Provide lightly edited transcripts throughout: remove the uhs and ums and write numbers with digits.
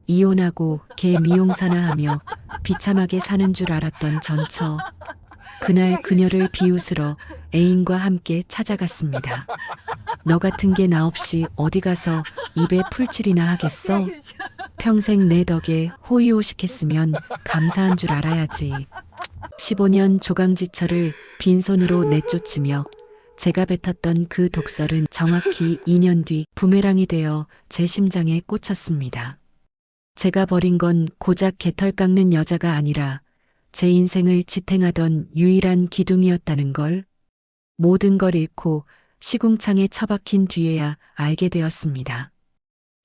이혼하고 개 미용사나 하며 비참하게 사는 줄 알았던 전처. 그날 그녀를 비웃으러 애인과 함께 찾아갔습니다. 너 같은 게 나 없이 어디 가서 입에 풀칠이나 하겠어? 평생 내 덕에 호의호식했으면 감사한 줄 알아야지. 15년 조강지처를 빈손으로 내쫓으며 제가 뱉었던 그 독설은 정확히 2년 뒤 부메랑이 되어 제 심장에 꽂혔습니다. 제가 버린 건 고작 개털 깎는 여자가 아니라 제 인생을 지탱하던 유일한 기둥이었다는 걸, 모든 걸 잃고 시궁창에 처박힌 뒤에야 알게 되었습니다.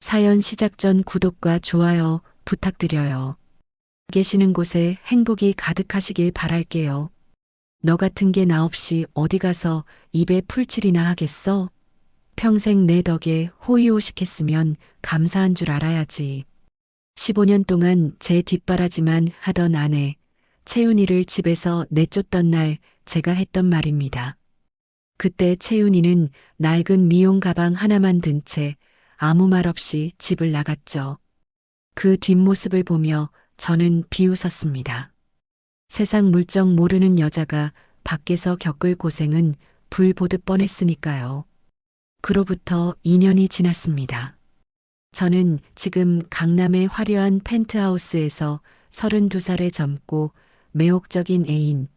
사연 시작 전 구독과 좋아요 부탁드려요. 계시는 곳에 행복이 가득하시길 바랄게요. 너 같은 게 나 없이 어디 가서 입에 풀칠이나 하겠어? 평생 내 덕에 호의호식했으면 감사한 줄 알아야지. 15년 동안 제 뒷바라지만 하던 아내, 채윤이를 집에서 내쫓던 날 제가 했던 말입니다. 그때 채윤이는 낡은 미용 가방 하나만 든 채 아무 말 없이 집을 나갔죠. 그 뒷모습을 보며 저는 비웃었습니다. 세상 물정 모르는 여자가 밖에서 겪을 고생은 불 보듯 뻔했으니까요. 그로부터 2년이 지났습니다. 저는 지금 강남의 화려한 펜트하우스에서 32살의 젊고 매혹적인 애인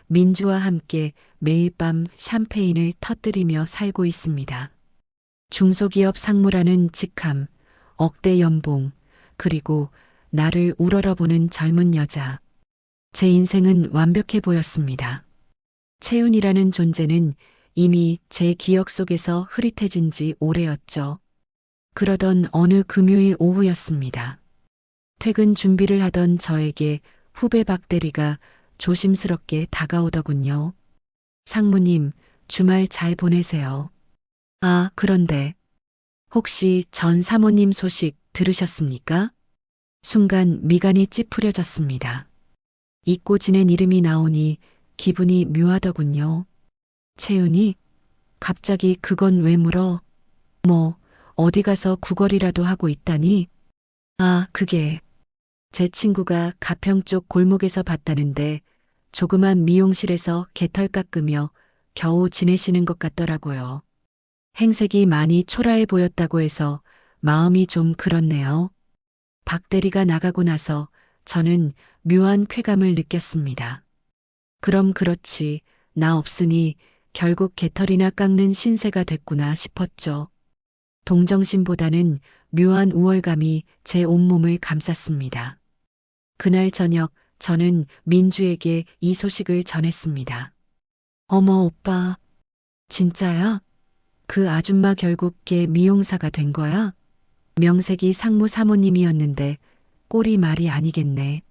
민주와 함께 매일 밤 샴페인을 터뜨리며 살고 있습니다. 중소기업 상무라는 직함, 억대 연봉, 그리고 나를 우러러보는 젊은 여자. 제 인생은 완벽해 보였습니다. 채윤이라는 존재는 이미 제 기억 속에서 흐릿해진 지 오래였죠. 그러던 어느 금요일 오후였습니다. 퇴근 준비를 하던 저에게 후배 박대리가 조심스럽게 다가오더군요. 상무님, 주말 잘 보내세요. 아, 그런데 혹시 전 사모님 소식 들으셨습니까? 순간 미간이 찌푸려졌습니다. 잊고 지낸 이름이 나오니 기분이 묘하더군요. 채은이? 갑자기 그건 왜 물어? 뭐, 어디 가서 구걸이라도 하고 있다니? 아, 그게 제 친구가 가평 쪽 골목에서 봤다는데 조그만 미용실에서 개털 깎으며 겨우 지내시는 것 같더라고요. 행색이 많이 초라해 보였다고 해서 마음이 좀 그렇네요. 박 대리가 나가고 나서 저는 묘한 쾌감을 느꼈습니다. 그럼 그렇지, 나 없으니 결국 개털이나 깎는 신세가 됐구나 싶었죠. 동정심보다는 묘한 우월감이 제 온몸을 감쌌습니다. 그날 저녁 저는 민주에게 이 소식을 전했습니다. 어머 오빠, 진짜야? 그 아줌마 결국 걔 미용사가 된 거야? 명색이 상무 사모님이었는데 꼴이 말이 아니겠네.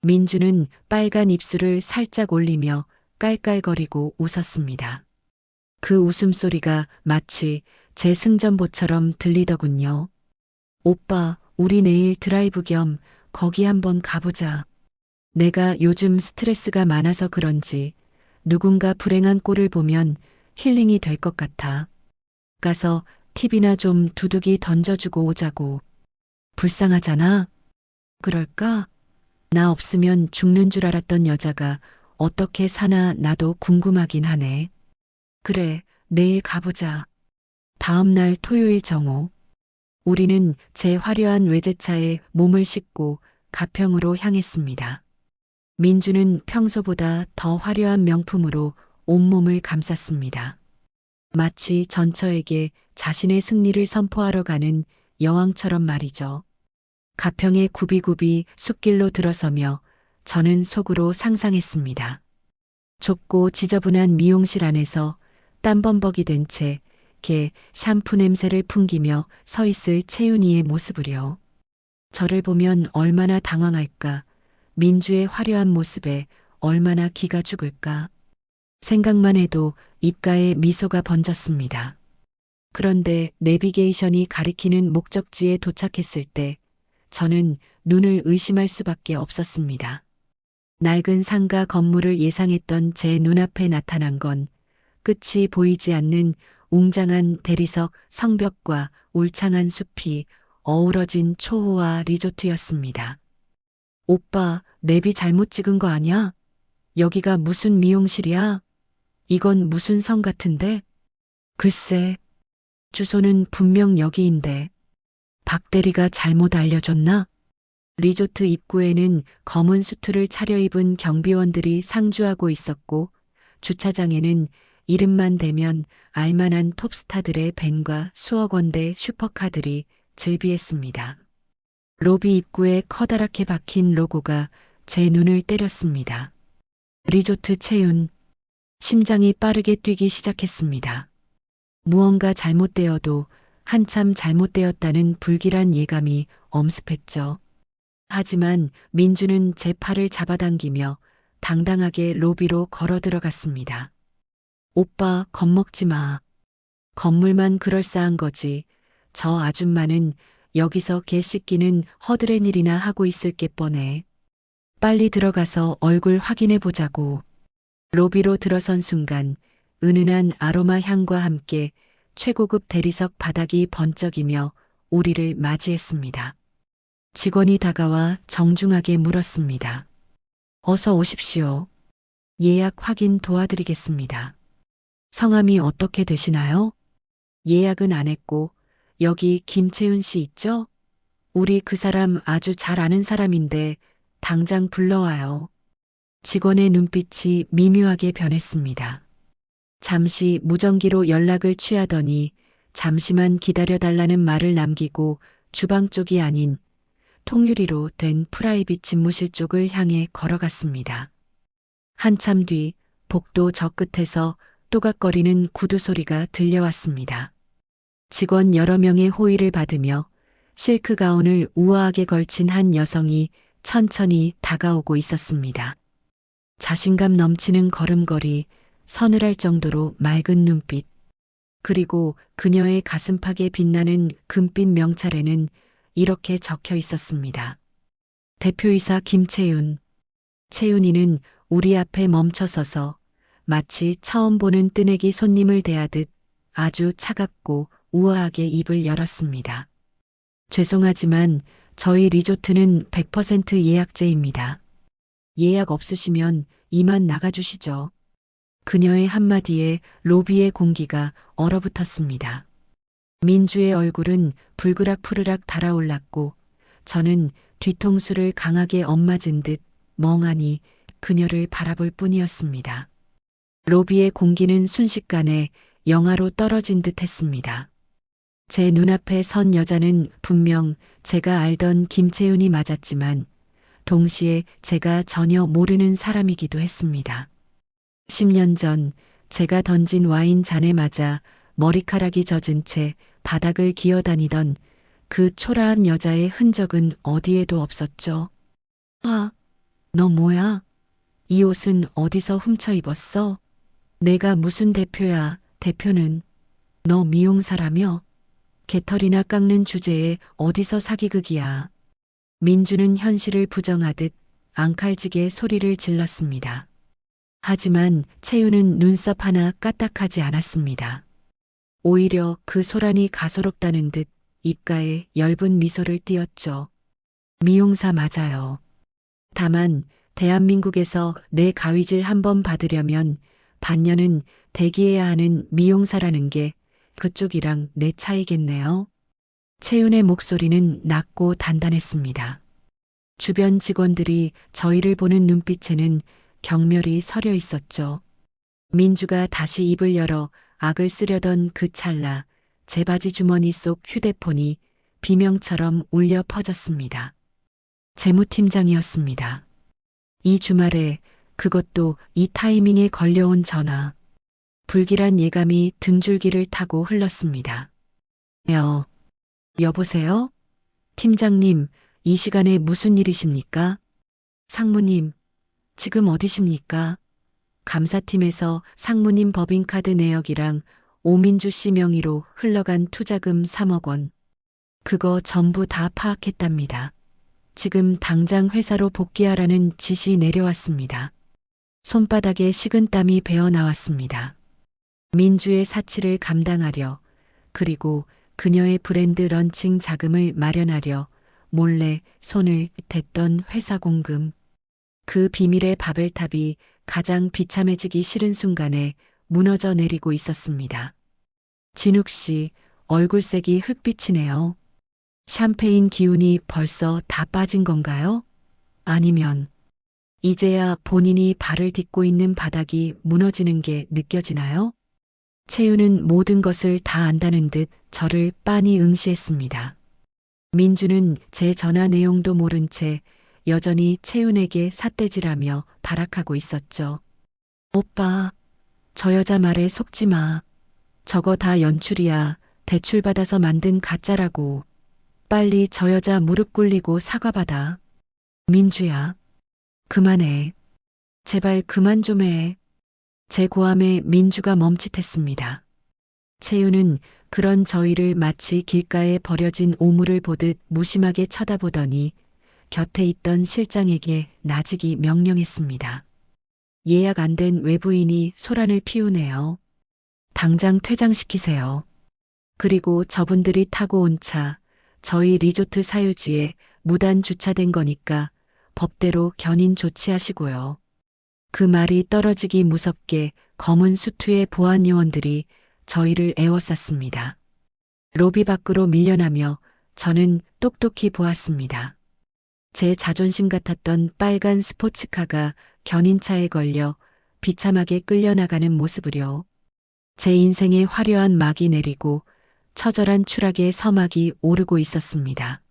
민주는 빨간 입술을 살짝 올리며 깔깔거리고 웃었습니다. 그 웃음소리가 마치 제 승전보처럼 들리더군요. 오빠, 우리 내일 드라이브 겸 거기 한번 가보자. 내가 요즘 스트레스가 많아서 그런지 누군가 불행한 꼴을 보면 힐링이 될 것 같아. 가서 팁이나 좀 두둑이 던져주고 오자고. 불쌍하잖아. 그럴까? 나 없으면 죽는 줄 알았던 여자가 어떻게 사나 나도 궁금하긴 하네. 그래, 내일 가보자. 다음 날 토요일 정오. 우리는 제 화려한 외제차에 몸을 싣고 가평으로 향했습니다. 민주는 평소보다 더 화려한 명품으로 온몸을 감쌌습니다. 마치 전처에게 자신의 승리를 선포하러 가는 여왕처럼 말이죠. 가평의 굽이굽이 숲길로 들어서며 저는 속으로 상상했습니다. 좁고 지저분한 미용실 안에서 땀범벅이 된 채 걔 샴푸 냄새를 풍기며 서 있을 채윤이의 모습을요. 저를 보면 얼마나 당황할까, 민주의 화려한 모습에 얼마나 기가 죽을까. 생각만 해도 입가에 미소가 번졌습니다. 그런데 내비게이션이 가리키는 목적지에 도착했을 때 저는 눈을 의심할 수밖에 없었습니다. 낡은 상가 건물을 예상했던 제 눈앞에 나타난 건 끝이 보이지 않는 웅장한 대리석 성벽과 울창한 숲이 어우러진 초호화 리조트였습니다. 오빠, 내비 잘못 찍은 거 아니야? 여기가 무슨 미용실이야? 이건 무슨 성 같은데? 글쎄, 주소는 분명 여기인데. 박 대리가 잘못 알려줬나? 리조트 입구에는 검은 수트를 차려입은 경비원들이 상주하고 있었고, 주차장에는 이름만 대면 알만한 톱스타들의 벤과 수억 원대 슈퍼카들이 즐비했습니다. 로비 입구에 커다랗게 박힌 로고가 제 눈을 때렸습니다. 리조트 채윤. 심장이 빠르게 뛰기 시작했습니다. 무언가 잘못되어도 한참 잘못되었다는 불길한 예감이 엄습했죠. 하지만 민주는 제 팔을 잡아당기며 당당하게 로비로 걸어 들어갔습니다. 오빠, 겁먹지 마. 건물만 그럴싸한 거지. 저 아줌마는 여기서 개 씻기는 허드렛 일이나 하고 있을 게 뻔해. 빨리 들어가서 얼굴 확인해 보자고. 로비로 들어선 순간 은은한 아로마 향과 함께 최고급 대리석 바닥이 번쩍이며 우리를 맞이했습니다. 직원이 다가와 정중하게 물었습니다. 어서 오십시오. 예약 확인 도와드리겠습니다. 성함이 어떻게 되시나요? 예약은 안 했고 여기 김채윤 씨 있죠? 우리 그 사람 아주 잘 아는 사람인데 당장 불러와요. 직원의 눈빛이 미묘하게 변했습니다. 잠시 무전기로 연락을 취하더니 잠시만 기다려달라는 말을 남기고 주방 쪽이 아닌 통유리로 된 프라이빗 집무실 쪽을 향해 걸어갔습니다. 한참 뒤 복도 저 끝에서 또각거리는 구두 소리가 들려왔습니다. 직원 여러 명의 호의를 받으며 실크 가운을 우아하게 걸친 한 여성이 천천히 다가오고 있었습니다. 자신감 넘치는 걸음걸이, 서늘할 정도로 맑은 눈빛, 그리고 그녀의 가슴팍에 빛나는 금빛 명찰에는 이렇게 적혀 있었습니다. 대표이사 김채윤. 채윤이는 우리 앞에 멈춰서서 마치 처음 보는 뜨내기 손님을 대하듯 아주 차갑고 우아하게 입을 열었습니다. 죄송하지만 저희 리조트는 100% 예약제입니다. 예약 없으시면 이만 나가주시죠. 그녀의 한마디에 로비의 공기가 얼어붙었습니다. 민주의 얼굴은 불그락푸르락 달아올랐고 저는 뒤통수를 강하게 엇맞은 듯 멍하니 그녀를 바라볼 뿐이었습니다. 로비의 공기는 순식간에 영하로 떨어진 듯 했습니다. 제 눈앞에 선 여자는 분명 제가 알던 김채윤이 맞았지만 동시에 제가 전혀 모르는 사람이기도 했습니다. 10년 전 제가 던진 와인 잔에 맞아 머리카락이 젖은 채 바닥을 기어다니던 그 초라한 여자의 흔적은 어디에도 없었죠. 아, 너 뭐야? 이 옷은 어디서 훔쳐 입었어? 내가 무슨 대표야, 대표는. 너 미용사라며? 개털이나 깎는 주제에 어디서 사기극이야. 민주는 현실을 부정하듯 앙칼지게 소리를 질렀습니다. 하지만 채윤은 눈썹 하나 까딱하지 않았습니다. 오히려 그 소란이 가소롭다는 듯 입가에 엷은 미소를 띄었죠. 미용사 맞아요. 다만 대한민국에서 내 가위질 한번 받으려면 반년은 대기해야 하는 미용사라는 게 그쪽이랑 내 차이겠네요. 채윤의 목소리는 낮고 단단했습니다. 주변 직원들이 저희를 보는 눈빛에는 경멸이 서려 있었죠. 민주가 다시 입을 열어 악을 쓰려던 그 찰나 제 바지 주머니 속 휴대폰이 비명처럼 울려 퍼졌습니다. 재무팀장이었습니다. 이 주말에 그것도 이 타이밍에 걸려온 전화. 불길한 예감이 등줄기를 타고 흘렀습니다. 여보세요? 팀장님, 이 시간에 무슨 일이십니까? 상무님, 지금 어디십니까? 감사팀에서 상무님 법인카드 내역이랑 오민주 씨 명의로 흘러간 투자금 3억 원. 그거 전부 다 파악했답니다. 지금 당장 회사로 복귀하라는 지시 내려왔습니다. 손바닥에 식은땀이 배어 나왔습니다. 민주의 사치를 감당하려, 그리고 그녀의 브랜드 런칭 자금을 마련하려 몰래 손을 댔던 회사 공금. 그 비밀의 바벨탑이 가장 비참해지기 싫은 순간에 무너져 내리고 있었습니다. 진욱 씨, 얼굴색이 흑빛이네요. 샴페인 기운이 벌써 다 빠진 건가요? 아니면 이제야 본인이 발을 딛고 있는 바닥이 무너지는 게 느껴지나요? 채윤은 모든 것을 다 안다는 듯 저를 빤히 응시했습니다. 민주는 제 전화 내용도 모른 채 여전히 채윤에게 삿대질하며 발악하고 있었죠. 오빠, 저 여자 말에 속지 마. 저거 다 연출이야. 대출받아서 만든 가짜라고. 빨리 저 여자 무릎 꿇리고 사과받아. 민주야, 그만해. 제발 그만 좀 해. 제 고함에 민주가 멈칫했습니다. 채윤은 그런 저희를 마치 길가에 버려진 오물을 보듯 무심하게 쳐다보더니 곁에 있던 실장에게 나지기 명령했습니다. 예약 안 된 외부인이 소란을 피우네요. 당장 퇴장시키세요. 그리고 저분들이 타고 온 차, 저희 리조트 사유지에 무단 주차된 거니까 법대로 견인 조치하시고요. 그 말이 떨어지기 무섭게 검은 수트의 보안 요원들이 저희를 에워쌌습니다. 로비 밖으로 밀려나며 저는 똑똑히 보았습니다. 제 자존심 같았던 빨간 스포츠카가 견인차에 걸려 비참하게 끌려나가는 모습을요. 제 인생에 화려한 막이 내리고 처절한 추락의 서막이 오르고 있었습니다.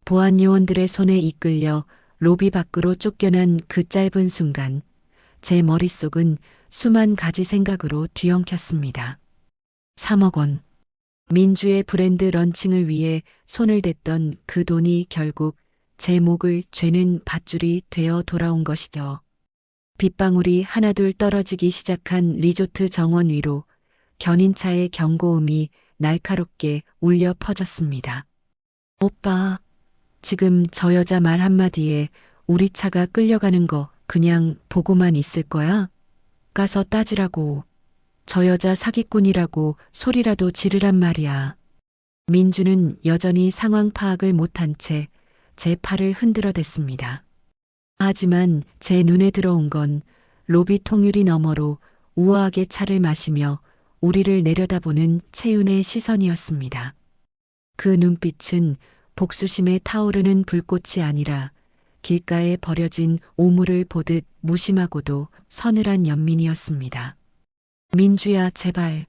보안 요원들의 손에 이끌려 로비 밖으로 쫓겨난 그 짧은 순간 제 머릿속은 수만 가지 생각으로 뒤엉켰습니다. 3억 원. 민주의 브랜드 런칭을 위해 손을 댔던 그 돈이 결국 제 목을 죄는 밧줄이 되어 돌아온 것이죠. 빗방울이 하나둘 떨어지기 시작한 리조트 정원 위로 견인차의 경고음이 날카롭게 울려 퍼졌습니다. 오빠, 지금 저 여자 말 한마디에 우리 차가 끌려가는 거 그냥 보고만 있을 거야? 가서 따지라고. 저 여자 사기꾼이라고 소리라도 지르란 말이야. 민주는 여전히 상황 파악을 못한 채 제 팔을 흔들어 댔습니다. 하지만 제 눈에 들어온 건 로비 통유리 너머로 우아하게 차를 마시며 우리를 내려다보는 채윤의 시선이었습니다. 그 눈빛은 복수심에 타오르는 불꽃이 아니라 길가에 버려진 오물을 보듯 무심하고도 서늘한 연민이었습니다. 민주야, 제발.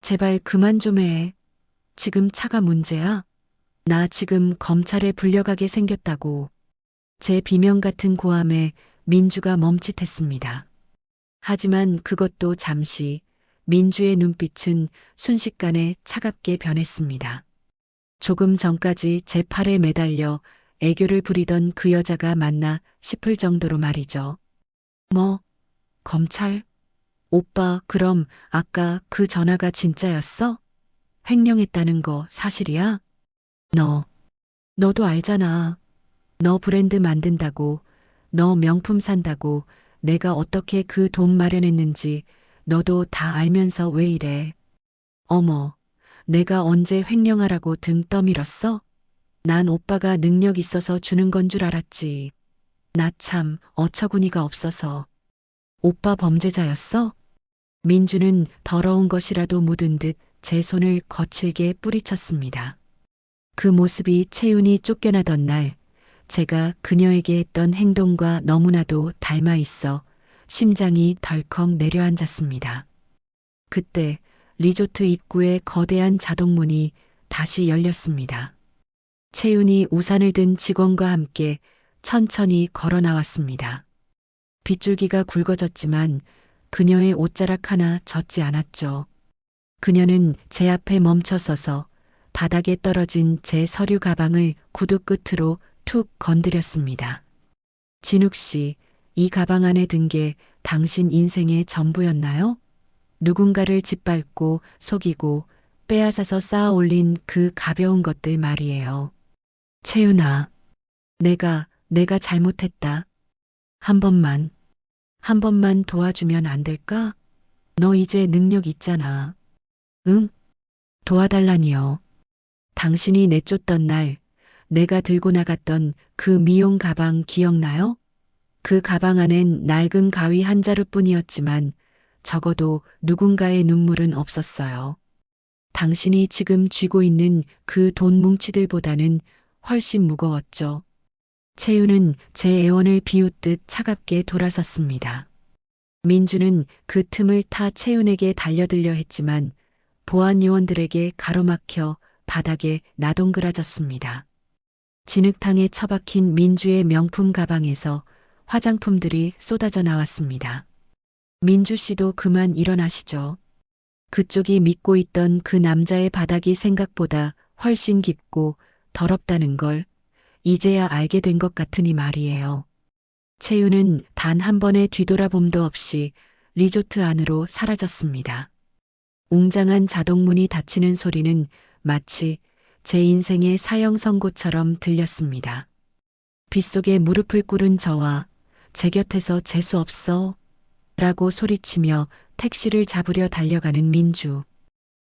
제발 그만 좀 해. 지금 차가 문제야? 나 지금 검찰에 불려가게 생겼다고. 제 비명 같은 고함에 민주가 멈칫했습니다. 하지만 그것도 잠시 민주의 눈빛은 순식간에 차갑게 변했습니다. 조금 전까지 제 팔에 매달려 애교를 부리던 그 여자가 맞나 싶을 정도로 말이죠. 뭐? 검찰? 오빠, 그럼 아까 그 전화가 진짜였어? 횡령했다는 거 사실이야? 너도 알잖아. 너 브랜드 만든다고, 너 명품 산다고 내가 어떻게 그 돈 마련했는지 너도 다 알면서 왜 이래? 어머, 내가 언제 횡령하라고 등 떠밀었어? 난 오빠가 능력 있어서 주는 건 줄 알았지. 나 참 어처구니가 없어서. 오빠 범죄자였어? 민주는 더러운 것이라도 묻은 듯 제 손을 거칠게 뿌리쳤습니다. 그 모습이 채윤이 쫓겨나던 날 제가 그녀에게 했던 행동과 너무나도 닮아 있어 심장이 덜컥 내려앉았습니다. 그때 리조트 입구의 거대한 자동문이 다시 열렸습니다. 채윤이 우산을 든 직원과 함께 천천히 걸어 나왔습니다. 빗줄기가 굵어졌지만 그녀의 옷자락 하나 젖지 않았죠. 그녀는 제 앞에 멈춰 서서 바닥에 떨어진 제 서류 가방을 구두 끝으로 툭 건드렸습니다. 진욱 씨, 이 가방 안에 든 게 당신 인생의 전부였나요? 누군가를 짓밟고 속이고 빼앗아서 쌓아 올린 그 가벼운 것들 말이에요. 채윤아, 내가 잘못했다. 한 번만 도와주면 안 될까? 너 이제 능력 있잖아. 응? 도와달라니요. 당신이 내쫓던 날 내가 들고 나갔던 그 미용 가방 기억나요? 그 가방 안엔 낡은 가위 한 자루뿐이었지만 적어도 누군가의 눈물은 없었어요. 당신이 지금 쥐고 있는 그 돈 뭉치들보다는 훨씬 무거웠죠. 채유는 제 애원을 비웃듯 차갑게 돌아섰습니다. 민주는 그 틈을 타 채윤에게 달려들려 했지만 보안 요원들에게 가로막혀 바닥에 나동그라졌습니다. 진흙탕에 처박힌 민주의 명품 가방에서 화장품들이 쏟아져 나왔습니다. 민주 씨도 그만 일어나시죠. 그쪽이 믿고 있던 그 남자의 바닥이 생각보다 훨씬 깊고 더럽다는 걸 이제야 알게 된 것 같으니 말이에요. 채윤은 단 한 번의 뒤돌아봄도 없이 리조트 안으로 사라졌습니다. 웅장한 자동문이 닫히는 소리는 마치 제 인생의 사형 선고처럼 들렸습니다. 빗속에 무릎을 꿇은 저와 제 곁에서 재수 없어 라고 소리치며 택시를 잡으려 달려가는 민주.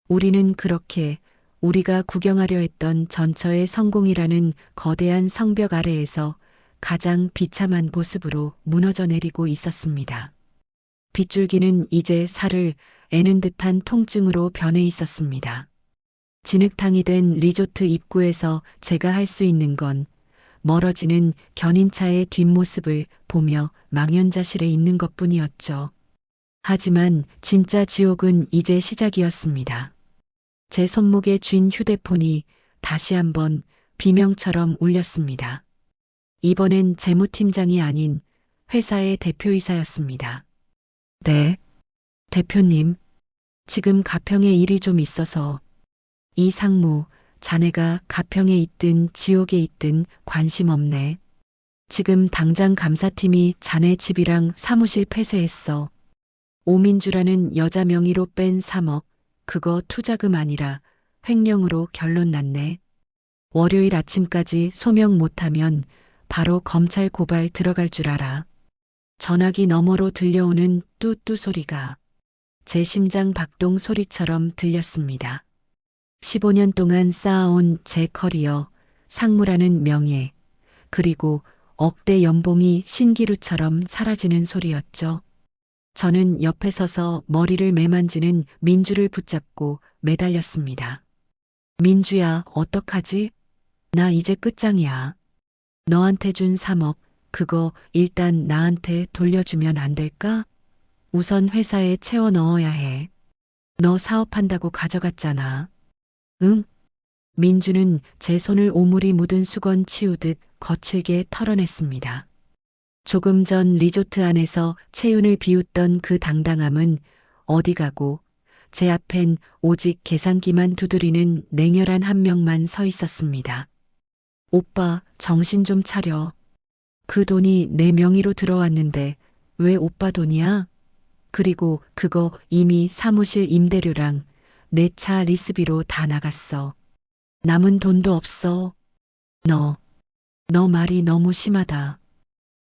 우리는 그렇게 우리가 구경하려 했던 전처의 성공이라는 거대한 성벽 아래에서 가장 비참한 모습으로 무너져 내리고 있었습니다. 빗줄기는 이제 살을 애는 듯한 통증으로 변해 있었습니다. 진흙탕이 된 리조트 입구에서 제가 할 수 있는 건 멀어지는 견인차의 뒷모습을 보며 망연자실해 있는 것뿐이었죠. 하지만 진짜 지옥은 이제 시작이었습니다. 제 손목에 쥔 휴대폰이 다시 한번 비명처럼 울렸습니다. 이번엔 재무팀장이 아닌 회사의 대표이사였습니다. 네, 대표님. 지금 가평에 일이 좀 있어서. 이 상무, 자네가 가평에 있든 지옥에 있든 관심 없네. 지금 당장 감사팀이 자네 집이랑 사무실 폐쇄했어. 오민주라는 여자 명의로 뺀 3억, 그거 투자금 아니라 횡령으로 결론 났네. 월요일 아침까지 소명 못하면 바로 검찰 고발 들어갈 줄 알아. 전화기 너머로 들려오는 뚜뚜 소리가 제 심장 박동 소리처럼 들렸습니다. 15년 동안 쌓아온 제 커리어, 상무라는 명예, 그리고 억대 연봉이 신기루처럼 사라지는 소리였죠. 저는 옆에 서서 머리를 매만지는 민주를 붙잡고 매달렸습니다. 민주야, 어떡하지? 나 이제 끝장이야. 너한테 준 3억, 그거 일단 나한테 돌려주면 안 될까? 우선 회사에 채워 넣어야 해. 너 사업한다고 가져갔잖아. 응? 민주는 제 손을 오물이 묻은 수건 치우듯 거칠게 털어냈습니다. 조금 전 리조트 안에서 채윤을 비웃던 그 당당함은 어디 가고 제 앞엔 오직 계산기만 두드리는 냉혈한 한 명만 서 있었습니다. 오빠, 정신 좀 차려. 그 돈이 내 명의로 들어왔는데 왜 오빠 돈이야? 그리고 그거 이미 사무실 임대료랑 내 차 리스비로 다 나갔어. 남은 돈도 없어. 너 말이 너무 심하다.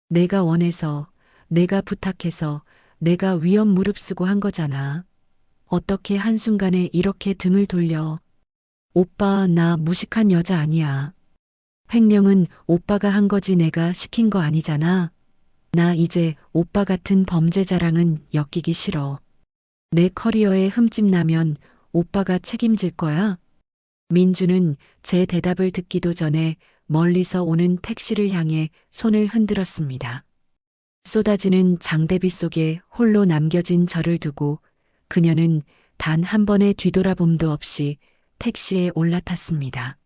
내가 원해서, 내가 부탁해서, 내가 위험 무릅쓰고 한 거잖아. 어떻게 한순간에 이렇게 등을 돌려. 오빠, 나 무식한 여자 아니야. 횡령은 오빠가 한 거지 내가 시킨 거 아니잖아. 나 이제 오빠 같은 범죄자랑은 엮이기 싫어. 내 커리어에 흠집 나면 오빠가 책임질 거야. 민주는 제 대답을 듣기도 전에 멀리서 오는 택시를 향해 손을 흔들었습니다. 쏟아지는 장대비 속에 홀로 남겨진 저를 두고 그녀는 단 한 번의 뒤돌아봄도 없이 택시에 올라탔습니다.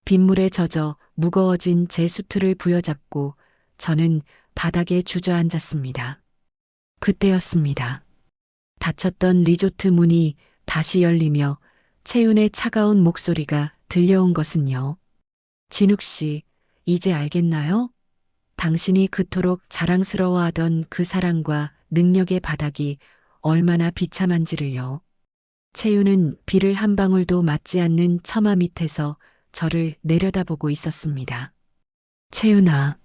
빗물에 젖어 무거워진 제 수트를 부여잡고 저는 바닥에 주저앉았습니다. 그때였습니다. 닫혔던 리조트 문이 다시 열리며 채윤의 차가운 목소리가 들려온 것은요. 진욱 씨, 이제 알겠나요? 당신이 그토록 자랑스러워하던 그 사랑과 능력의 바닥이 얼마나 비참한지를요. 채윤은 비를 한 방울도 맞지 않는 처마 밑에서 저를 내려다보고 있었습니다. 채윤아,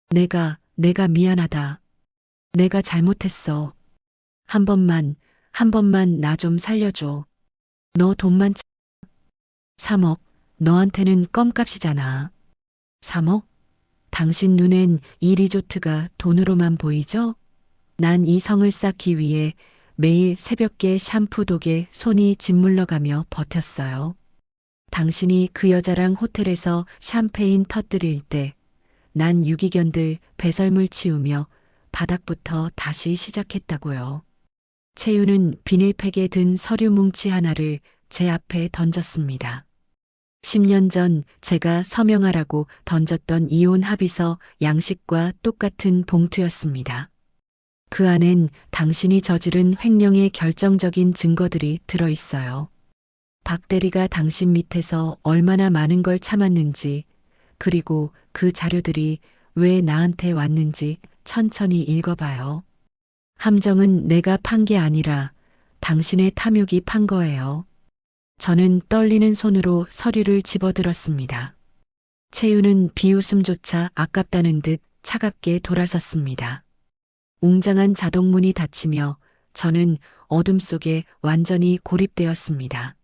내가 미안하다. 내가 잘못했어. 한 번만 나 좀 살려줘. 너 돈만 3억, 너한테는 껌값이잖아. 3억? 당신 눈엔 이 리조트가 돈으로만 보이죠? 난 이 성을 쌓기 위해 매일 새벽에 샴푸 독에 손이 짓물러가며 버텼어요. 당신이 그 여자랑 호텔에서 샴페인 터뜨릴 때 난 유기견들 배설물 치우며 바닥부터 다시 시작했다고요. 채유는 비닐팩에 든 서류 뭉치 하나를 제 앞에 던졌습니다. 10년 전 제가 서명하라고 던졌던 이혼 합의서 양식과 똑같은 봉투였습니다. 그 안엔 당신이 저지른 횡령의 결정적인 증거들이 들어 있어요. 박 대리가 당신 밑에서 얼마나 많은 걸 참았는지, 그리고 그 자료들이 왜 나한테 왔는지 천천히 읽어봐요. 함정은 내가 판 게 아니라 당신의 탐욕이 판 거예요. 저는 떨리는 손으로 서류를 집어들었습니다. 채유는 비웃음조차 아깝다는 듯 차갑게 돌아섰습니다. 웅장한 자동문이 닫히며 저는 어둠 속에 완전히 고립되었습니다.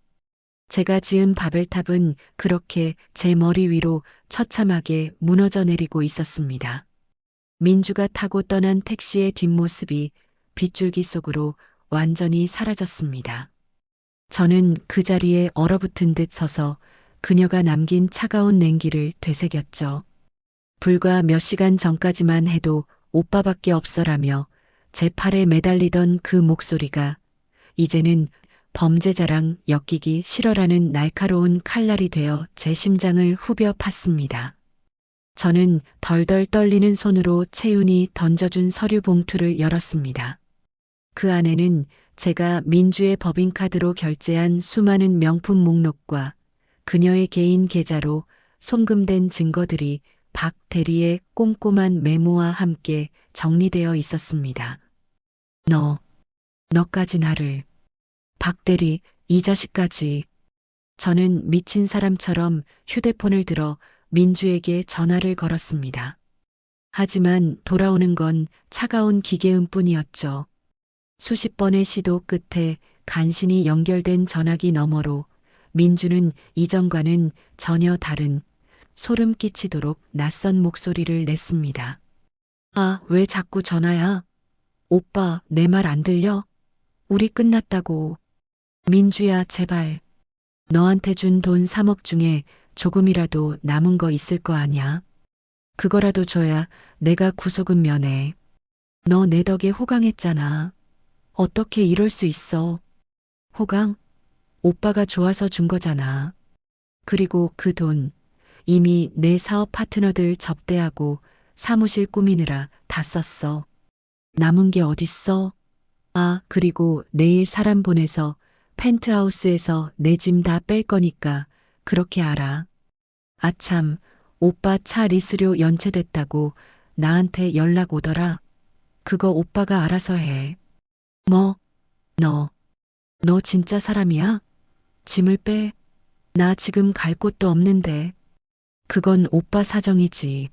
제가 지은 바벨탑은 그렇게 제 머리 위로 처참하게 무너져 내리고 있었습니다. 민주가 타고 떠난 택시의 뒷모습이 빗줄기 속으로 완전히 사라졌습니다. 저는 그 자리에 얼어붙은 듯 서서 그녀가 남긴 차가운 냉기를 되새겼죠. 불과 몇 시간 전까지만 해도 오빠밖에 없어라며 제 팔에 매달리던 그 목소리가 이제는 범죄자랑 엮이기 싫어라는 날카로운 칼날이 되어 제 심장을 후벼 팠습니다. 저는 덜덜 떨리는 손으로 채윤이 던져준 서류 봉투를 열었습니다. 그 안에는 제가 민주의 법인카드로 결제한 수많은 명품 목록과 그녀의 개인 계좌로 송금된 증거들이 박 대리의 꼼꼼한 메모와 함께 정리되어 있었습니다. 너까지 나를. 박 대리, 이 자식까지. 저는 미친 사람처럼 휴대폰을 들어 민주에게 전화를 걸었습니다. 하지만 돌아오는 건 차가운 기계음뿐이었죠. 수십 번의 시도 끝에 간신히 연결된 전화기 너머로 민주는 이전과는 전혀 다른 소름 끼치도록 낯선 목소리를 냈습니다. 아, 왜 자꾸 전화야? 오빠, 내 말 안 들려? 우리 끝났다고. 민주야, 제발. 너한테 준 돈 3억 중에 조금이라도 남은 거 있을 거 아냐? 그거라도 줘야 내가 구속은 면해. 너 내 덕에 호강했잖아. 어떻게 이럴 수 있어? 호강? 오빠가 좋아서 준 거잖아. 그리고 그 돈 이미 내 사업 파트너들 접대하고 사무실 꾸미느라 다 썼어. 남은 게 어딨어? 아, 그리고 내일 사람 보내서 펜트하우스에서 내 짐 다 뺄 거니까 그렇게 알아. 아참, 오빠 차 리스료 연체됐다고 나한테 연락 오더라. 그거 오빠가 알아서 해. 뭐? 너 진짜 사람이야? 짐을 빼. 나 지금 갈 곳도 없는데. 그건 오빠 사정이지.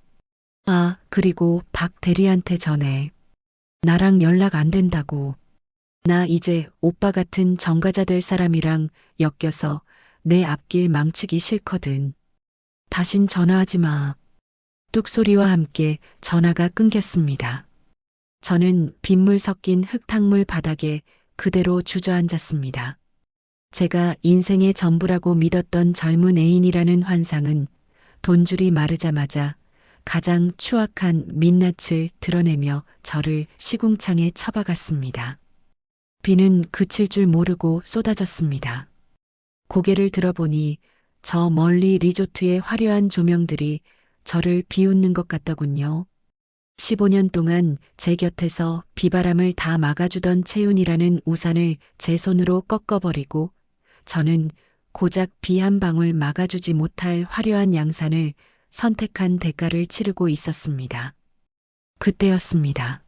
아, 그리고 박 대리한테 전해. 나랑 연락 안 된다고. 나 이제 오빠 같은 정가자 될 사람이랑 엮여서 내 앞길 망치기 싫거든. 다신 전화하지 마. 뚝소리와 함께 전화가 끊겼습니다. 저는 빗물 섞인 흙탕물 바닥에 그대로 주저앉았습니다. 제가 인생의 전부라고 믿었던 젊은 애인이라는 환상은 돈줄이 마르자마자 가장 추악한 민낯을 드러내며 저를 시궁창에 처박았습니다. 비는 그칠 줄 모르고 쏟아졌습니다. 고개를 들어보니 저 멀리 리조트의 화려한 조명들이 저를 비웃는 것 같더군요. 15년 동안 제 곁에서 비바람을 다 막아주던 채윤이라는 우산을 제 손으로 꺾어버리고 저는 고작 비 한 방울 막아주지 못할 화려한 양산을 선택한 대가를 치르고 있었습니다. 그때였습니다.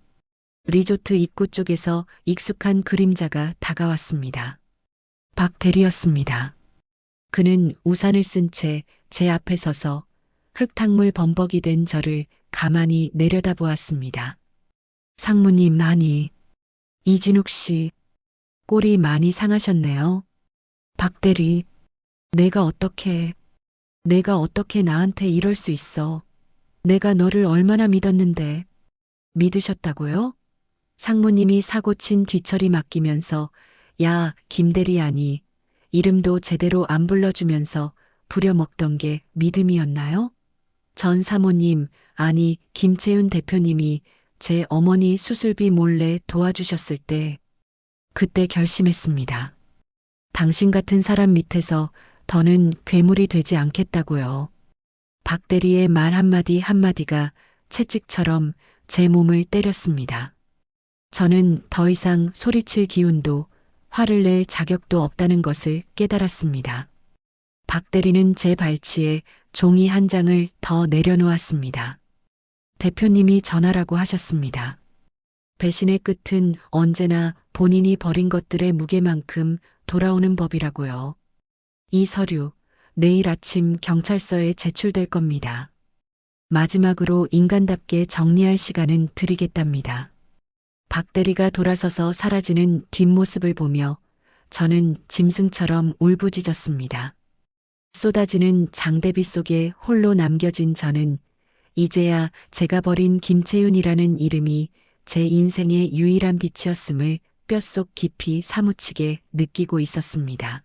리조트 입구 쪽에서 익숙한 그림자가 다가왔습니다. 박 대리였습니다. 그는 우산을 쓴 채 제 앞에 서서 흙탕물 범벅이 된 저를 가만히 내려다보았습니다. 상무님, 아니, 이진욱 씨, 꼴이 많이 상하셨네요. 박 대리, 내가 어떻게... 내가 어떻게 나한테 이럴 수 있어? 내가 너를 얼마나 믿었는데. 믿으셨다고요? 상무님이 사고친 뒤처리 맡기면서 야, 김대리 아니, 이름도 제대로 안 불러주면서 부려먹던 게 믿음이었나요? 전 사모님, 아니, 김채윤 대표님이 제 어머니 수술비 몰래 도와주셨을 때, 그때 결심했습니다. 당신 같은 사람 밑에서 더는 괴물이 되지 않겠다고요. 박 대리의 말 한마디 한마디가 채찍처럼 제 몸을 때렸습니다. 저는 더 이상 소리칠 기운도 화를 낼 자격도 없다는 것을 깨달았습니다. 박 대리는 제 발치에 종이 한 장을 더 내려놓았습니다. 대표님이 전하라고 하셨습니다. 배신의 끝은 언제나 본인이 버린 것들의 무게만큼 돌아오는 법이라고요. 이 서류 내일 아침 경찰서에 제출될 겁니다. 마지막으로 인간답게 정리할 시간은 드리겠답니다. 박 대리가 돌아서서 사라지는 뒷모습을 보며 저는 짐승처럼 울부짖었습니다. 쏟아지는 장대비 속에 홀로 남겨진 저는 이제야 제가 버린 김채윤이라는 이름이 제 인생의 유일한 빛이었음을 뼛속 깊이 사무치게 느끼고 있었습니다.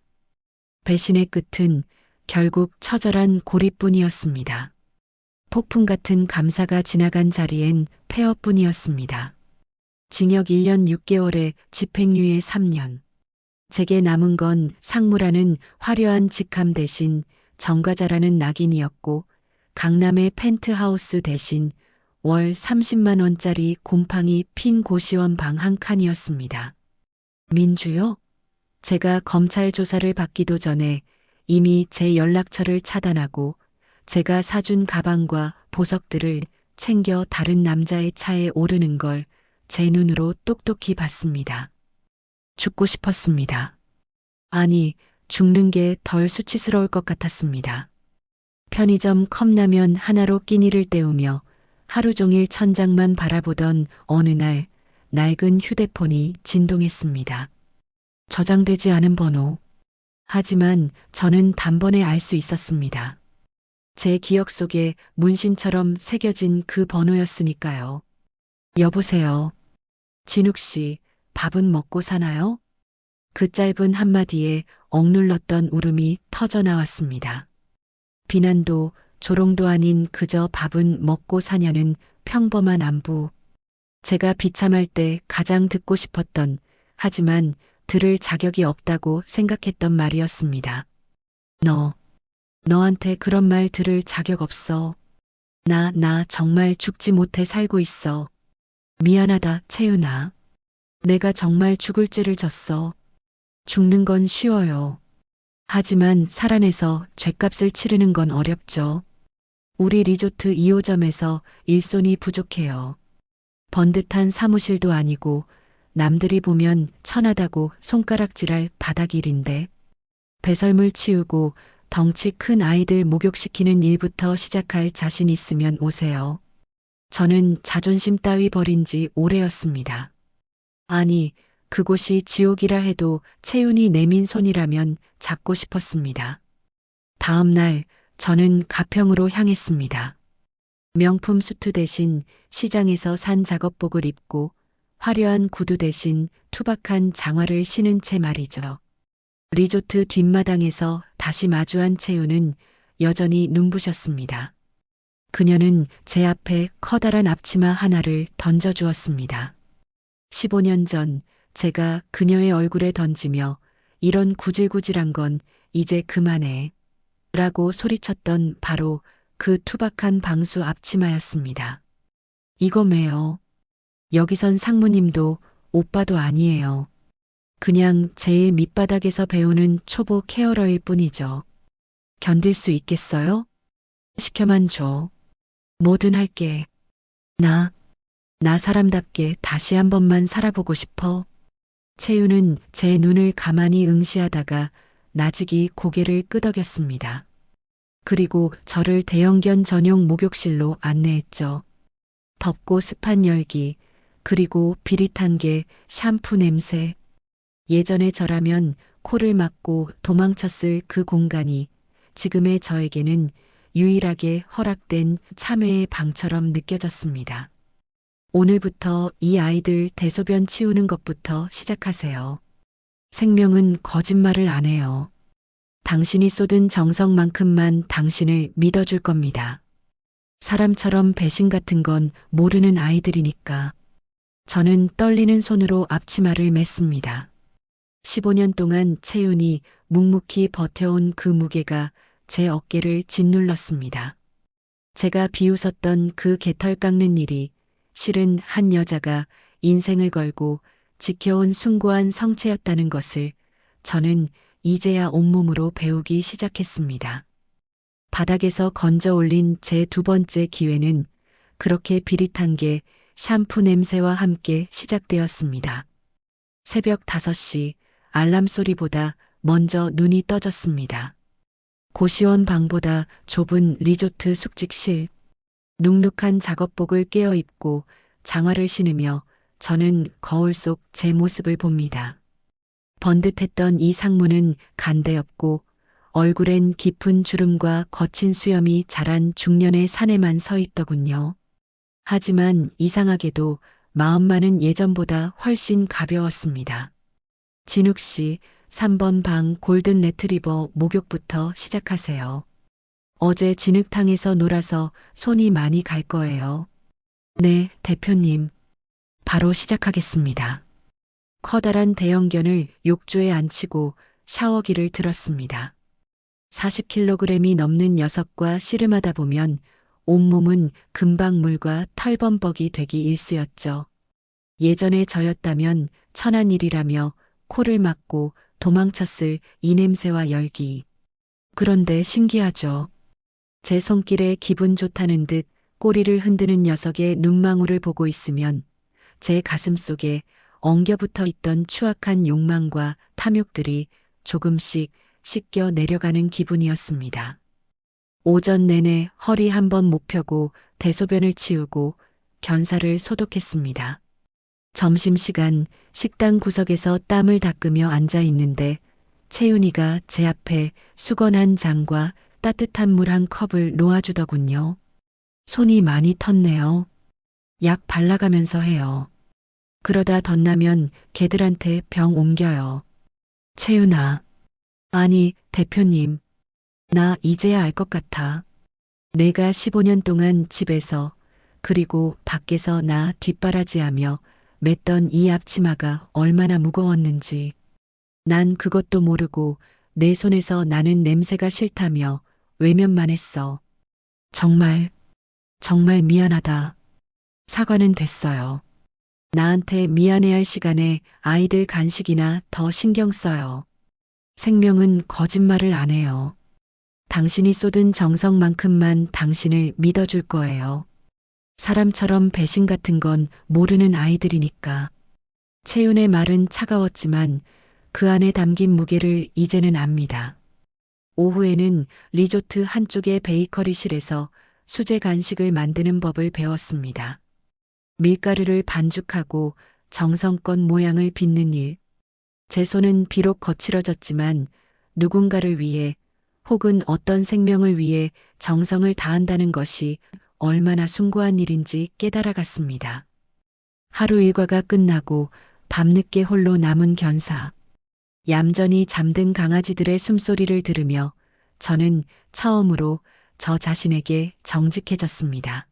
배신의 끝은 결국 처절한 고립뿐이었습니다. 폭풍 같은 감사가 지나간 자리엔 폐허뿐이었습니다. 징역 1년 6개월에 집행유예 3년. 제게 남은 건 상무라는 화려한 직함 대신 정과자라는 낙인이었고 강남의 펜트하우스 대신 월 30만 원짜리 곰팡이 핀 고시원 방 한 칸이었습니다. 민주요? 제가 검찰 조사를 받기도 전에 이미 제 연락처를 차단하고 제가 사준 가방과 보석들을 챙겨 다른 남자의 차에 오르는 걸 제 눈으로 똑똑히 봤습니다. 죽고 싶었습니다. 아니, 죽는 게 덜 수치스러울 것 같았습니다. 편의점 컵라면 하나로 끼니를 때우며 하루 종일 천장만 바라보던 어느 날 낡은 휴대폰이 진동했습니다. 저장되지 않은 번호. 하지만 저는 단번에 알 수 있었습니다. 제 기억 속에 문신처럼 새겨진 그 번호였으니까요. 여보세요. 진욱 씨, 밥은 먹고 사나요? 그 짧은 한마디에 억눌렀던 울음이 터져 나왔습니다. 비난도 조롱도 아닌 그저 밥은 먹고 사냐는 평범한 안부. 제가 비참할 때 가장 듣고 싶었던, 하지만 들을 자격이 없다고 생각했던 말이었습니다. 너한테 그런 말 들을 자격 없어. 나 정말 죽지 못해 살고 있어. 미안하다, 채윤아. 내가 정말 죽을 죄를 졌어. 죽는 건 쉬워요. 하지만 살아내서 죗값을 치르는 건 어렵죠. 우리 리조트 2호점에서 일손이 부족해요. 번듯한 사무실도 아니고 남들이 보면 천하다고 손가락질할 바닥일인데 배설물 치우고 덩치 큰 아이들 목욕시키는 일부터 시작할 자신 있으면 오세요. 저는 자존심 따위 버린 지 오래였습니다. 아니, 그곳이 지옥이라 해도 채윤이 내민 손이라면 잡고 싶었습니다. 다음 날 저는 가평으로 향했습니다. 명품 수트 대신 시장에서 산 작업복을 입고 화려한 구두 대신 투박한 장화를 신은 채 말이죠. 리조트 뒷마당에서 다시 마주한 채윤은 여전히 눈부셨습니다. 그녀는 제 앞에 커다란 앞치마 하나를 던져주었습니다. 15년 전 제가 그녀의 얼굴에 던지며 이런 구질구질한 건 이제 그만해 라고 소리쳤던 바로 그 투박한 방수 앞치마였습니다. 이거 매요. 여기선 상무님도 오빠도 아니에요. 그냥 제일 밑바닥에서 배우는 초보 케어러일 뿐이죠. 견딜 수 있겠어요? 시켜만 줘. 뭐든 할게. 나 사람답게 다시 한 번만 살아보고 싶어. 채윤은 제 눈을 가만히 응시하다가 나직이 고개를 끄덕였습니다. 그리고 저를 대형견 전용 목욕실로 안내했죠. 덥고 습한 열기, 그리고 비릿한 게 샴푸 냄새. 예전에 저라면 코를 막고 도망쳤을 그 공간이 지금의 저에게는 유일하게 허락된 참회의 방처럼 느껴졌습니다. 오늘부터 이 아이들 대소변 치우는 것부터 시작하세요. 생명은 거짓말을 안 해요. 당신이 쏟은 정성만큼만 당신을 믿어줄 겁니다. 사람처럼 배신 같은 건 모르는 아이들이니까. 저는 떨리는 손으로 앞치마를 맸습니다. 15년 동안 채윤이 묵묵히 버텨온 그 무게가 제 어깨를 짓눌렀습니다. 제가 비웃었던 그 개털 깎는 일이 실은 한 여자가 인생을 걸고 지켜온 숭고한 성체였다는 것을 저는 이제야 온몸으로 배우기 시작했습니다. 바닥에서 건져 올린 제 두 번째 기회는 그렇게 비릿한 게 샴푸 냄새와 함께 시작되었습니다. 새벽 5시 알람 소리보다 먼저 눈이 떠졌습니다. 고시원 방보다 좁은 리조트 숙직실. 눅눅한 작업복을 깨어 입고 장화를 신으며 저는 거울 속 제 모습을 봅니다. 번듯했던 이 상무는 간대없고 얼굴엔 깊은 주름과 거친 수염이 자란 중년의 사내만 서 있더군요. 하지만 이상하게도 마음만은 예전보다 훨씬 가벼웠습니다. 진욱 씨, 3번 방 골든 레트리버 목욕부터 시작하세요. 어제 진흙탕에서 놀아서 손이 많이 갈 거예요. 네, 대표님. 바로 시작하겠습니다. 커다란 대형견을 욕조에 앉히고 샤워기를 들었습니다. 40kg이 넘는 녀석과 씨름하다 보면 온몸은 금방물과 털범벅이 되기 일쑤였죠. 예전에 저였다면 천한 일이라며 코를 막고 도망쳤을 이 냄새와 열기. 그런데 신기하죠. 제 손길에 기분 좋다는 듯 꼬리를 흔드는 녀석의 눈망울을 보고 있으면 제 가슴 속에 엉겨붙어 있던 추악한 욕망과 탐욕들이 조금씩 씻겨 내려가는 기분이었습니다. 오전 내내 허리 한번 못 펴고 대소변을 치우고 견사를 소독했습니다. 점심시간 식당 구석에서 땀을 닦으며 앉아 있는데 채윤이가 제 앞에 수건한 장과 따뜻한 물 한 컵을 놓아주더군요. 손이 많이 텄네요. 약 발라가면서 해요. 그러다 덧나면 개들한테 병 옮겨요. 채윤아. 아니, 대표님. 나 이제야 알 것 같아. 내가 15년 동안 집에서 그리고 밖에서 나 뒷바라지하며 맸던 이 앞치마가 얼마나 무거웠는지. 난 그것도 모르고 내 손에서 나는 냄새가 싫다며 외면만 했어. 정말 미안하다. 사과는 됐어요. 나한테 미안해할 시간에 아이들 간식이나 더 신경 써요. 생명은 거짓말을 안 해요. 당신이 쏟은 정성만큼만 당신을 믿어줄 거예요. 사람처럼 배신 같은 건 모르는 아이들이니까. 채윤의 말은 차가웠지만 그 안에 담긴 무게를 이제는 압니다. 오후에는 리조트 한쪽의 베이커리실에서 수제 간식을 만드는 법을 배웠습니다. 밀가루를 반죽하고 정성껏 모양을 빚는 일. 제 손은 비록 거칠어졌지만 누군가를 위해 혹은 어떤 생명을 위해 정성을 다한다는 것이 얼마나 숭고한 일인지 깨달아갔습니다. 하루 일과가 끝나고 밤늦게 홀로 남은 견사. 얌전히 잠든 강아지들의 숨소리를 들으며 저는 처음으로 저 자신에게 정직해졌습니다.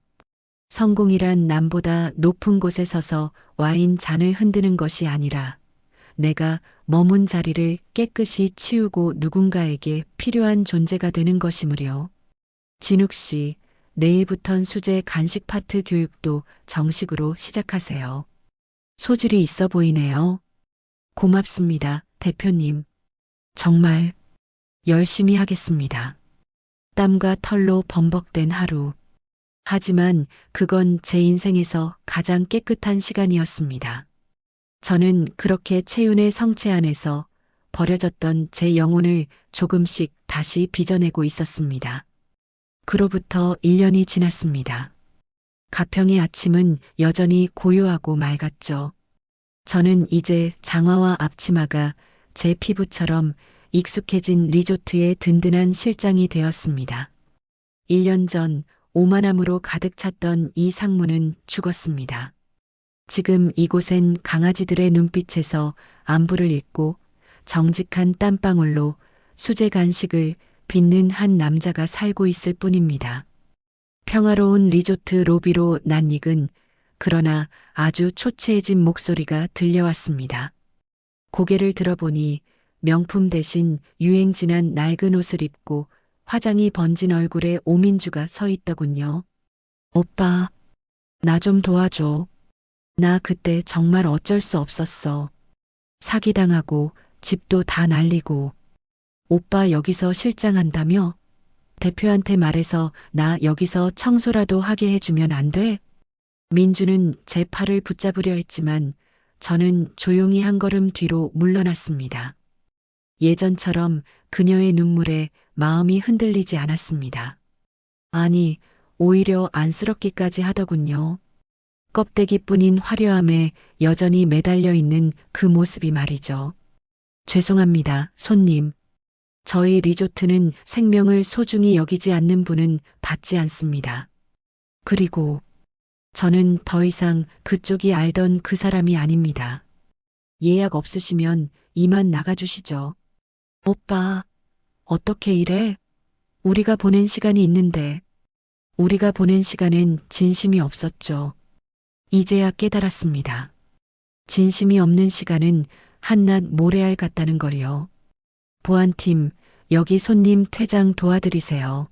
성공이란 남보다 높은 곳에 서서 와인 잔을 흔드는 것이 아니라 내가 머문 자리를 깨끗이 치우고 누군가에게 필요한 존재가 되는 것이므려. 진욱 씨, 내일부턴 수제 간식 파트 교육도 정식으로 시작하세요. 소질이 있어 보이네요. 고맙습니다, 대표님. 정말 열심히 하겠습니다. 땀과 털로 범벅된 하루. 하지만 그건 제 인생에서 가장 깨끗한 시간이었습니다. 저는 그렇게 채윤의 성체 안에서 버려졌던 제 영혼을 조금씩 다시 빚어내고 있었습니다. 그로부터 1년이 지났습니다. 가평의 아침은 여전히 고요하고 맑았죠. 저는 이제 장화와 앞치마가 제 피부처럼 익숙해진 리조트의 든든한 실장이 되었습니다. 1년 전 오만함으로 가득 찼던 이 상무는 죽었습니다. 지금 이곳엔 강아지들의 눈빛에서 안부를 읽고 정직한 땀방울로 수제 간식을 빚는 한 남자가 살고 있을 뿐입니다. 평화로운 리조트 로비로 낯익은 그러나 아주 초췌해진 목소리가 들려왔습니다. 고개를 들어보니 명품 대신 유행 지난 낡은 옷을 입고 화장이 번진 얼굴에 오민주가 서 있더군요. 오빠, 나 좀 도와줘. 나 그때 정말 어쩔 수 없었어. 사기당하고 집도 다 날리고. 오빠 여기서 실장한다며? 대표한테 말해서 나 여기서 청소라도 하게 해주면 안 돼? 민주는 제 팔을 붙잡으려 했지만 저는 조용히 한 걸음 뒤로 물러났습니다. 예전처럼 그녀의 눈물에 마음이 흔들리지 않았습니다. 아니, 오히려 안쓰럽기까지 하더군요. 껍데기뿐인 화려함에 여전히 매달려 있는 그 모습이 말이죠. 죄송합니다, 손님. 저희 리조트는 생명을 소중히 여기지 않는 분은 받지 않습니다. 그리고 저는 더 이상 그쪽이 알던 그 사람이 아닙니다. 예약 없으시면 이만 나가주시죠. 오빠, 어떻게 이래? 우리가 보낸 시간이 있는데. 우리가 보낸 시간엔 진심이 없었죠. 이제야 깨달았습니다. 진심이 없는 시간은 한낱 모래알 같다는 걸요. 보안팀, 여기 손님 퇴장 도와드리세요.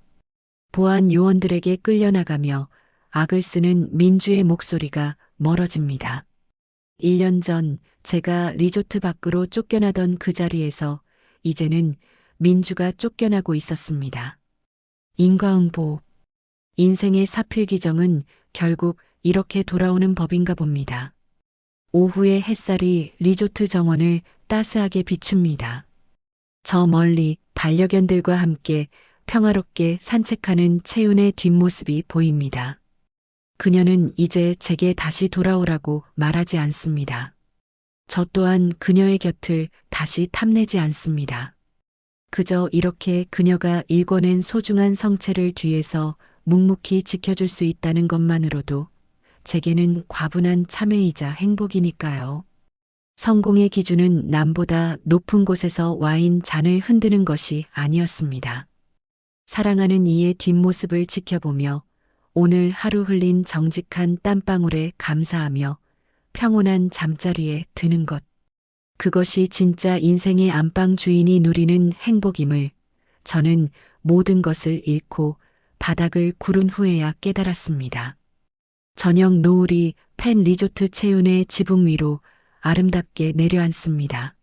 보안 요원들에게 끌려나가며 악을 쓰는 민주의 목소리가 멀어집니다. 1년 전 제가 리조트 밖으로 쫓겨나던 그 자리에서 이제는 민주가 쫓겨나고 있었습니다. 인과응보. 인생의 사필귀정은 결국 이렇게 돌아오는 법인가 봅니다. 오후의 햇살이 리조트 정원을 따스하게 비춥니다. 저 멀리 반려견들과 함께 평화롭게 산책하는 채윤의 뒷모습이 보입니다. 그녀는 이제 제게 다시 돌아오라고 말하지 않습니다. 저 또한 그녀의 곁을 다시 탐내지 않습니다. 그저 이렇게 그녀가 일궈낸 소중한 성체를 뒤에서 묵묵히 지켜줄 수 있다는 것만으로도 제게는 과분한 참회이자 행복이니까요. 성공의 기준은 남보다 높은 곳에서 와인 잔을 흔드는 것이 아니었습니다. 사랑하는 이의 뒷모습을 지켜보며 오늘 하루 흘린 정직한 땀방울에 감사하며 평온한 잠자리에 드는 것. 그것이 진짜 인생의 안방 주인이 누리는 행복임을 저는 모든 것을 잃고 바닥을 구른 후에야 깨달았습니다. 저녁 노을이 펜 리조트 채윤의 지붕 위로 아름답게 내려앉습니다.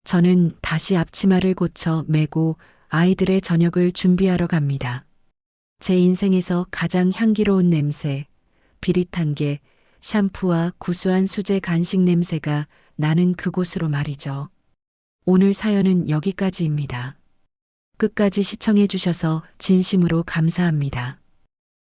저는 다시 앞치마를 고쳐 매고 아이들의 저녁을 준비하러 갑니다. 제 인생에서 가장 향기로운 냄새, 비릿한 게 샴푸와 구수한 수제 간식 냄새가 나는 그곳으로 말이죠. 오늘 사연은 여기까지입니다. 끝까지 시청해 주셔서 진심으로 감사합니다.